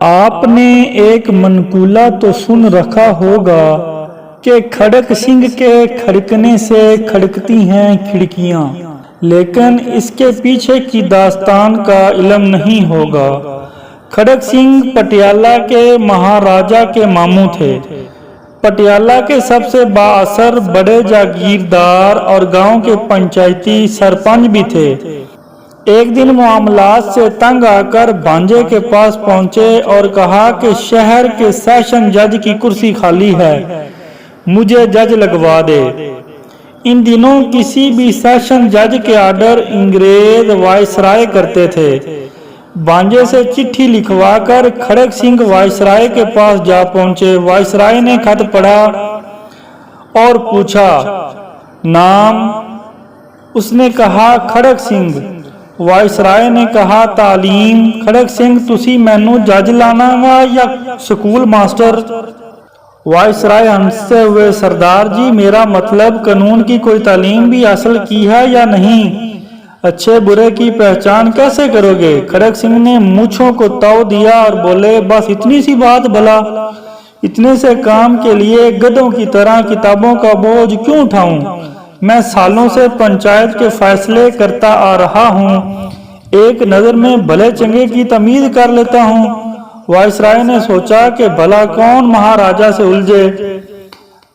آپ نے ایک منقولہ تو سن رکھا ہوگا کہ کھڑک سنگھ کے کھڑکنے سے کھڑکتی ہیں کھڑکیاں، لیکن اس کے پیچھے کی داستان کا علم نہیں ہوگا۔ کھڑک سنگھ پٹیالہ کے مہاراجا کے ماموں تھے۔ پٹیالہ کے سب سے بااثر بڑے جاگیردار اور گاؤں کے پنچایتی سرپنچ بھی تھے۔ ایک دن معاملات سے تنگ آ کر بھانجے کے پاس پہنچے اور کہا کہ شہر کے سیشن جج کی کرسی خالی ہے، مجھے جج لگوا دے۔ ان دنوں کسی بھی سیشن جج کے آرڈر انگریز وائسرائے کرتے تھے۔ بھانجے سے چٹھی لکھوا کر کھڑک سنگھ وائسرائے کے پاس جا پہنچے۔ وائسرائے نے خط پڑھا اور پوچھا، نام؟ اس نے کہا کھڑک سنگھ۔ وائسرائے نے کہا تعلیم؟ کھڑک سنگھ تسی مینوں جج لانا گا یا سکول ماسٹر؟ وائسرائے ہنستے ہوئے، سردار جی میرا مطلب قانون کی کوئی تعلیم بھی حاصل کی ہے یا نہیں؟ اچھے برے کی پہچان کیسے کرو گے؟ کھڑک سنگھ نے مونچھوں کو تاؤ دیا اور بولے، بس اتنی سی بات بھلا، اتنے سے کام کے لیے گدھوں کی طرح کتابوں کا بوجھ کیوں اٹھاؤں؟ میں سالوں سے پنچایت کے فیصلے کرتا آ رہا ہوں، ایک نظر میں بھلے چنگے کی تمیز کر لیتا ہوں۔ وائسرائے نے سوچا کہ بھلا کون مہاراجا سے الجھے،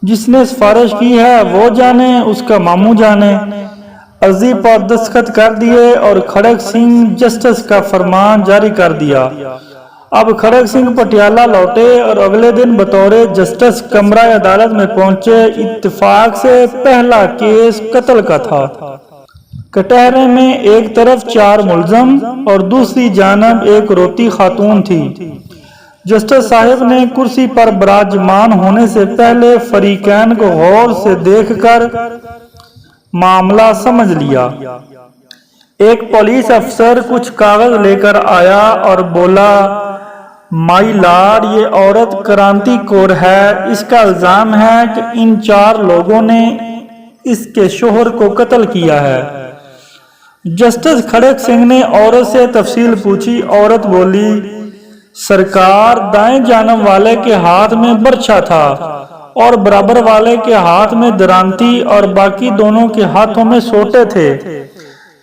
جس نے سفارش کی ہے وہ جانے، اس کا ماموں جانے۔ عرضی پر دستخط کر دیے اور کھڑک سنگھ جسٹس کا فرمان جاری کر دیا۔ اب کھڑک سنگھ پٹیالہ لوٹے اور اگلے دن بطور جسٹس کمرہ عدالت میں پہنچے۔ اتفاق سے پہلا کیس قتل کا تھا۔ کٹہرے میں ایک طرف 4 ملزم اور دوسری جانب ایک روتی خاتون تھی۔ جسٹس صاحب نے کرسی پر براجمان ہونے سے پہلے فریقین کو غور سے دیکھ کر معاملہ سمجھ لیا۔ ایک پولیس افسر کچھ کاغذ لے کر آیا اور بولا، مائی لارڈ یہ عورت کرانتی کور ہے، اس کا الزام ہے کہ ان 4 لوگوں نے اس کے شوہر کو قتل کیا ہے۔ جسٹس کھڑک سنگھ نے عورت سے تفصیل پوچھی۔ عورت بولی، سرکار دائیں جانب والے کے ہاتھ میں برچھا تھا اور برابر والے کے ہاتھ میں درانتی اور باقی دونوں کے ہاتھوں میں سوٹے تھے۔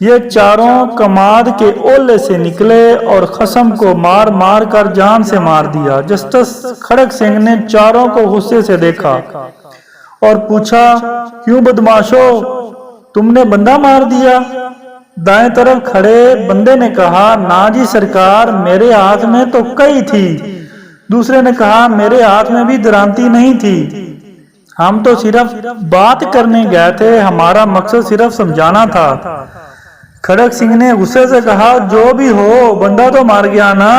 یہ چاروں کماد کے اولے سے نکلے اور خصم کو مار مار کر جان سے مار دیا۔ جسٹس کھڑک سنگھ نے چاروں کو غصے سے دیکھا اور پوچھا، کیوں بدماشو، تم نے بندہ مار دیا؟ دائیں طرف کھڑے بندے نے کہا، نا جی سرکار، میرے ہاتھ میں تو کئی تھی۔ دوسرے نے کہا، میرے ہاتھ میں بھی درانتی نہیں تھی، ہم تو صرف بات کرنے گئے تھے، ہمارا مقصد صرف سمجھانا تھا۔ کھڑک سنگھ نے غصے سے کہا، جو بھی ہو بندہ تو مار گیا نا۔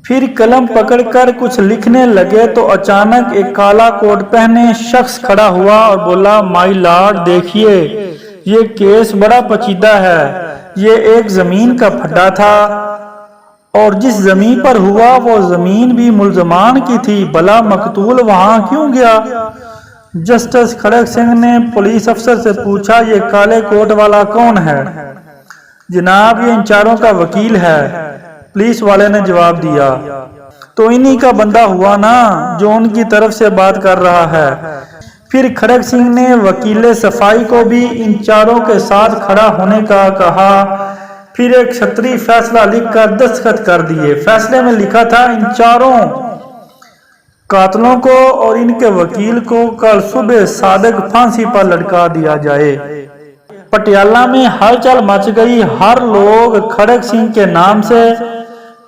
پھر قلم پکڑ کر کچھ لکھنے لگے تو اچانک ایک کالا کوٹ پہنے شخص کھڑا ہوا اور بولا، مائی لارڈ دیکھیے، یہ کیس بڑا پیچیدہ ہے۔ یہ ایک زمین کا پھڈا تھا اور جس زمین پر ہوا وہ زمین بھی ملزمان کی تھی، بھلا مقتول وہاں کیوں گیا؟ جسٹس کھڑک سنگھ نے پولیس افسر سے پوچھا، یہ کالے کوٹ والا کون ہے؟ جناب یہ ان 4 کا وکیل ہے، پولیس والے نے جواب دیا۔ تو انہی کا بندہ ہوا نا جو ان کی طرف سے بات کر رہا ہے۔ پھر کھڑک سنگھ نے وکیل صفائی کو بھی ان 4 کے ساتھ کھڑا ہونے کا کہا۔ پھر ایک چھتری فیصلہ لکھ کر دستخط کر دیے۔ فیصلے میں لکھا تھا، ان 4 قاتلوں کو اور ان کے وکیل کو کل صبح صادق پھانسی پر لٹکا دیا جائے۔ پٹیالہ میں ہلچل مچ گئی، ہر لوگ کھڑک سنگھ کے نام سے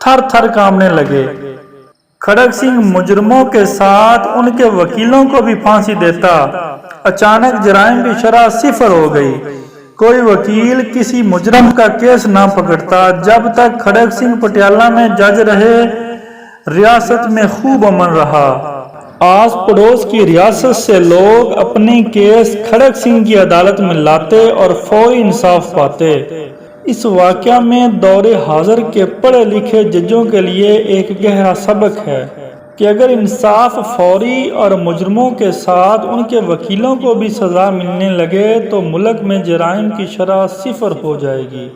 تھر تھر کانپنے لگے۔ کھڑک سنگھ مجرموں کے ساتھ ان کے وکیلوں کو بھی پھانسی دیتا۔ اچانک جرائم کی شرح 0 ہو گئی، کوئی وکیل کسی مجرم کا کیس نہ پکڑتا۔ جب تک کھڑک سنگھ پٹیالہ میں جج رہے، ریاست میں خوب امن رہا۔ آس پڑوس کی ریاست سے لوگ اپنے کیس کھڑک سنگھ کی عدالت میں لاتے اور فوری انصاف پاتے۔ اس واقعہ میں دور حاضر کے پڑھے لکھے ججوں کے لیے ایک گہرا سبق ہے کہ اگر انصاف فوری اور مجرموں کے ساتھ ان کے وکیلوں کو بھی سزا ملنے لگے تو ملک میں جرائم کی شرح 0 ہو جائے گی۔